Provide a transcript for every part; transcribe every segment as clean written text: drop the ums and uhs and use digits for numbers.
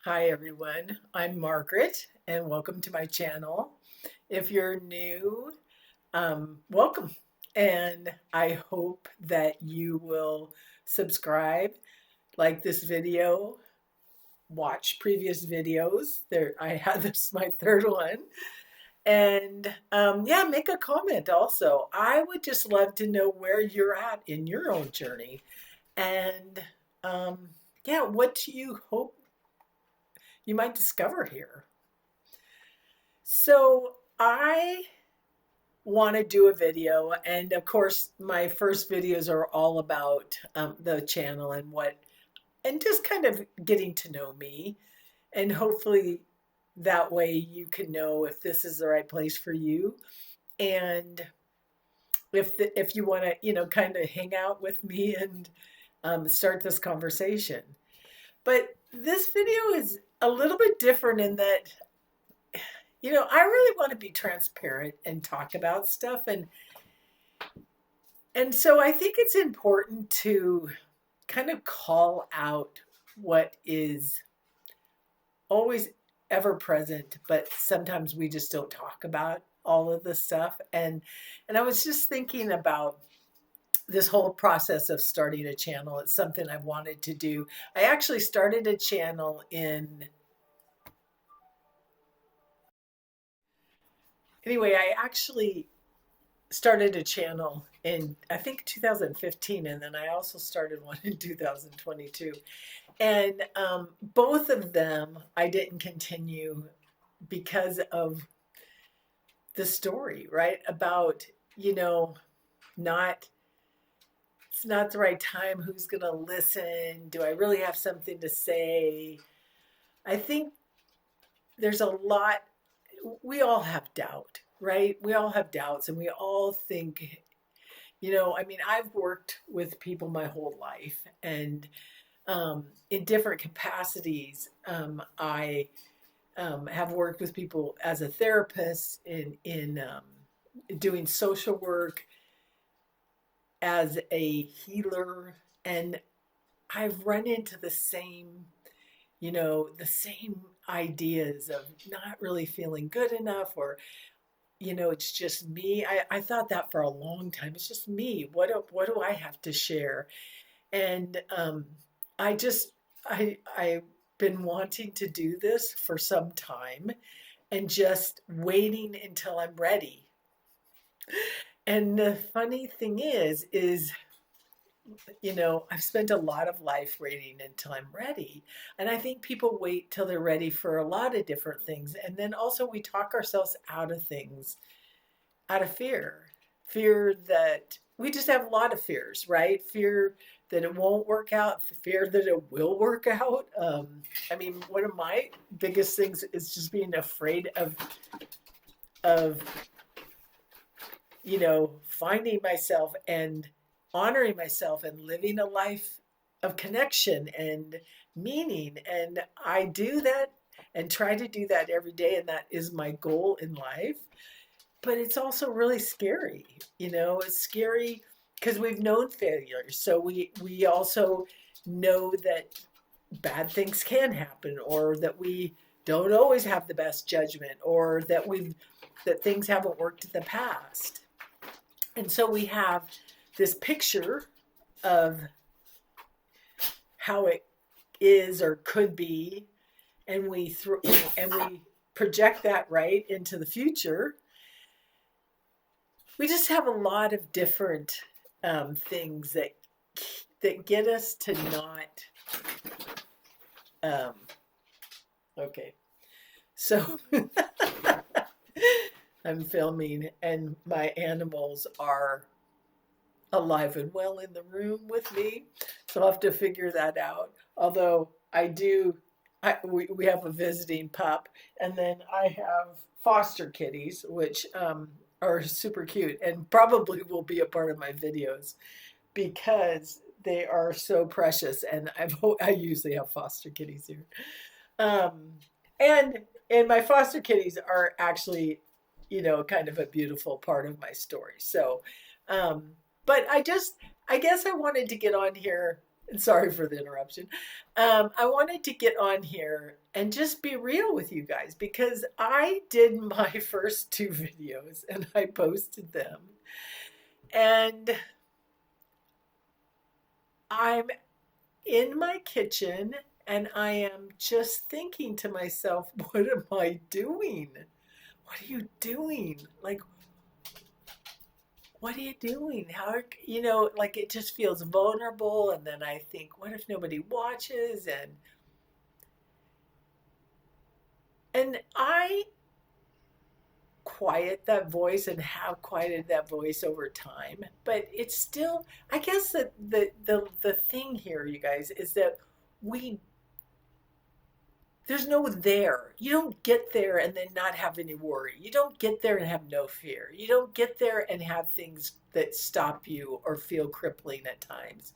Hi everyone, I'm Margaret and welcome to my channel. If you're new, welcome. And I hope that you will subscribe, like this video, watch previous videos. There, I had this my third one. And yeah, make a comment also. I would just love to know where you're at in your own journey. And um, yeah, what do you hope you might discover here? So I want to do a video, and of course, my first videos are all about the channel and and just kind of getting to know me, and hopefully that way you can know if this is the right place for you, and if you want to, kind of hang out with me and start this conversation. But this video is a little bit different in that I really want to be transparent and talk about stuff and so I think it's important to kind of call out what is always ever present, but sometimes we just don't talk about all of this stuff. And I was just thinking about this whole process of starting a channel. It's something I've wanted to do. I actually started a channel I actually started a channel in I think 2015, and then I also started one in 2022. And both of them I didn't continue because of the story, right? About, you know, not it's not the right time. Who's going to listen? Do I really have something to say? I think there's a lot, we all have doubt, right? We all have doubts and we all think, I mean, I've worked with people my whole life and in different capacities. I have worked with people as a therapist in doing social work, as a healer, and I've run into the same ideas of not really feeling good enough, or it's just me. I thought that for a long time. It's just me. What do I have to share? And I just I've been wanting to do this for some time and just waiting until I'm ready. And the funny thing is, I've spent a lot of life waiting until I'm ready. And I think people wait till they're ready for a lot of different things. And then also we talk ourselves out of things out of fear. Fear that we just have a lot of fears, right? Fear that it won't work out, fear that it will work out. I mean, one of my biggest things is just being afraid of finding myself and honoring myself and living a life of connection and meaning. And I do that and try to do that every day. And that is my goal in life. But it's also really scary. It's scary because we've known failures. So we also know that bad things can happen, or that we don't always have the best judgment, or that things haven't worked in the past. And so we have this picture of how it is or could be, and we project that right into the future. We just have a lot of different things that get us to not. Um, okay, so I'm filming, and my animals are alive and well in the room with me, so I'll have to figure that out. Although we have a visiting pup, and then I have foster kitties, which are super cute and probably will be a part of my videos because they are so precious. And I usually have foster kitties here, um, and my foster kitties are actually, kind of a beautiful part of my story. So, um, but I guess I wanted to get on here And sorry for the interruption. I wanted to get on here and just be real with you guys because I did my first two videos and I posted them. And I'm in my kitchen and I am just thinking to myself, what am I doing? What are you doing? Like, what are you doing? Like it just feels vulnerable. And then I think, what if nobody watches? And I quiet that voice and have quieted that voice over time. But it's still, I guess that the thing here, you guys, is that we there's no there. You don't get there and then not have any worry. You don't get there and have no fear. You don't get there and have things that stop you or feel crippling at times.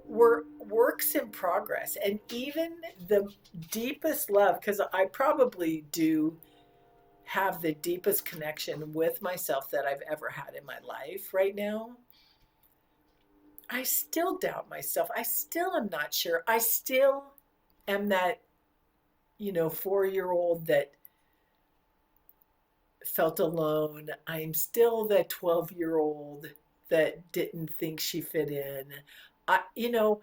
We're works in progress. And even the deepest love, because I probably do have the deepest connection with myself that I've ever had in my life right now. I still doubt myself. I still am not sure. I still am that, 4-year-old that felt alone. I'm still that 12-year-old that didn't think she fit in. I, you know,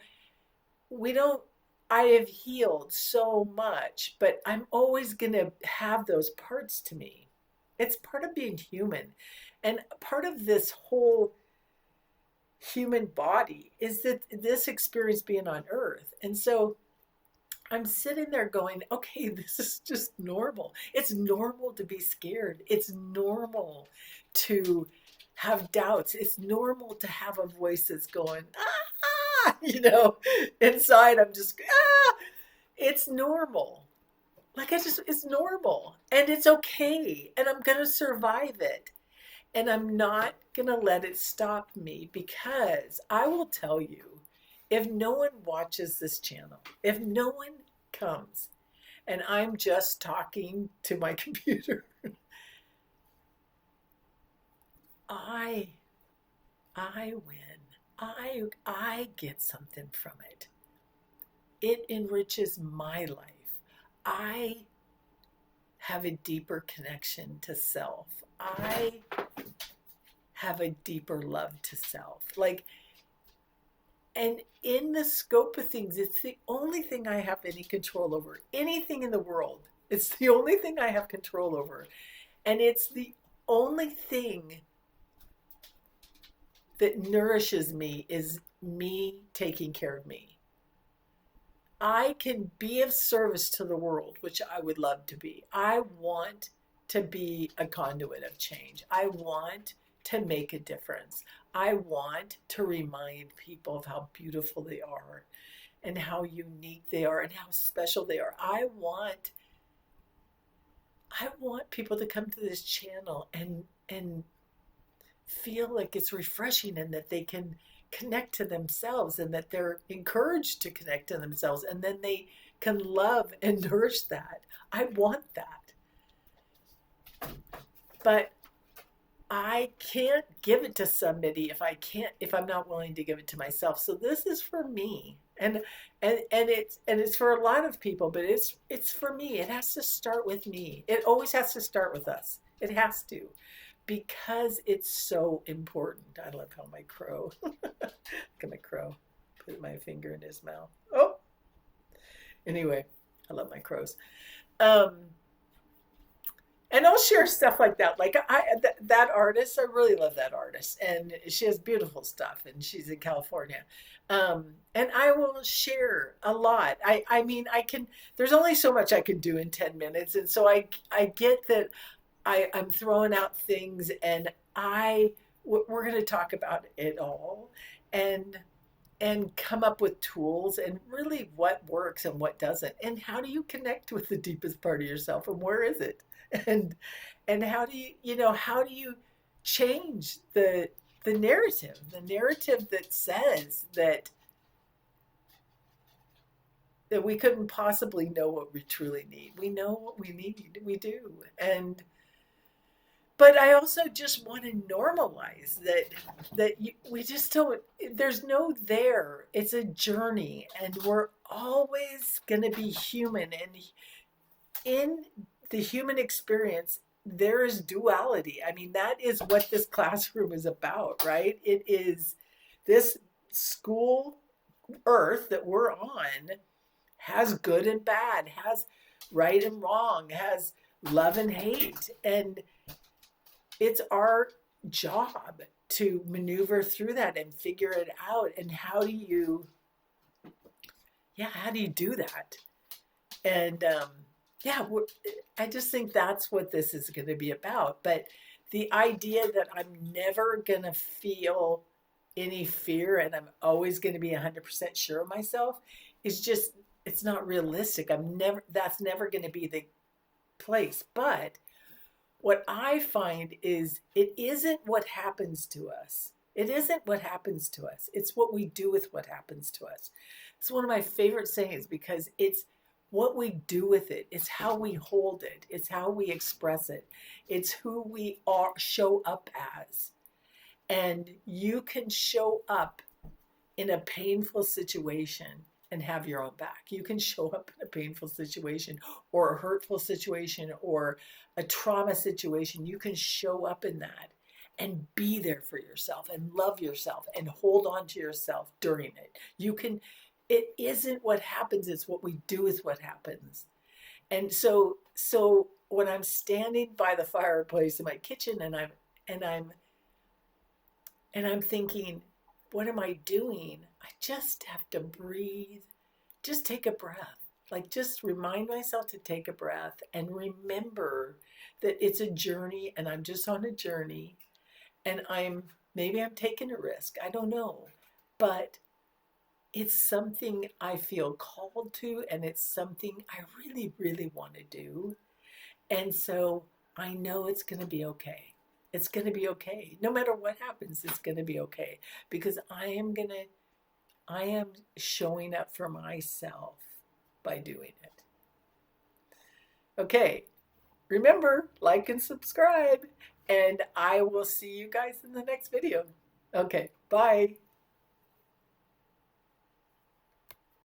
we don't, I have healed so much, but I'm always going to have those parts to me. It's part of being human. And part of this whole human body is that this experience being on earth. And so I'm sitting there going, okay, this is just normal. It's normal to be scared. It's normal to have doubts. It's normal to have a voice that's going, inside I'm just, ah, it's normal. It's normal and it's okay. And I'm going to survive it. And I'm not going to let it stop me because I will tell you, if no one watches this channel, if no one comes and I'm just talking to my computer, I I win. I get something from it. It enriches my life. I have a deeper connection to self. I have a deeper love to self. And in the scope of things, it's the only thing I have any control over. Anything in the world, it's the only thing I have control over. And it's the only thing that nourishes me is me taking care of me. I can be of service to the world, which I would love to be. I want to be a conduit of change. I want to make a difference. I want to remind people of how beautiful they are and how unique they are and how special they are. I want people to come to this channel and feel like it's refreshing and that they can connect to themselves and that they're encouraged to connect to themselves and then they can love and nourish that. I want that. But I can't give it to somebody if I'm not willing to give it to myself. So this is for me. And it's for a lot of people, but it's for me. It has to start with me. It always has to start with us. It has to. Because it's so important. I love how my crow, look at my crow, put my finger in his mouth. Oh, anyway, I love my crows. Um, and I'll share stuff like that. That artist, I really love that artist, and she has beautiful stuff, and she's in California. And I will share a lot. I mean, I can. There's only so much I can do in 10 minutes, and so I get that I'm throwing out things, and we're going to talk about it all, and come up with tools and really what works and what doesn't, and how do you connect with the deepest part of yourself, and where is it, and how do you change the narrative that says that we couldn't possibly know what we truly need. We know what we need. We do, and but I also just want to normalize we just don't, there's no there. It's a journey, and we're always going to be human. And in the human experience, there is duality. I mean, that is what this classroom is about, right? It is this school earth that we're on has good and bad, has right and wrong, has love and hate. And it's our job to maneuver through that and figure it out. And how do you do that? And yeah, I just think that's what this is going to be about. But the idea that I'm never going to feel any fear and I'm always going to be 100% sure of myself is just, it's not realistic. That's never going to be the place. But what I find is it isn't what happens to us. It isn't what happens to us. It's what we do with what happens to us. It's one of my favorite sayings because it's what we do with it. It's how we hold it. It's how we express it. It's who we are, show up as. And you can show up in a painful situation and have your own back. You can show up in a painful situation or a hurtful situation or a trauma situation. You can show up in that and be there for yourself and love yourself and hold on to yourself during it. It isn't what happens, it's what we do with what happens. And so when I'm standing by the fireplace in my kitchen and I'm and I'm thinking, what am I doing? I just have to breathe. Just take a breath. Like, just remind myself to take a breath and remember that it's a journey and I'm just on a journey and maybe I'm taking a risk. I don't know. But it's something I feel called to and it's something I really, really want to do. And so I know it's going to be okay. It's going to be okay. No matter what happens, it's going to be okay because I am showing up for myself by doing it. Okay. Remember, like and subscribe, and I will see you guys in the next video. Okay. Bye.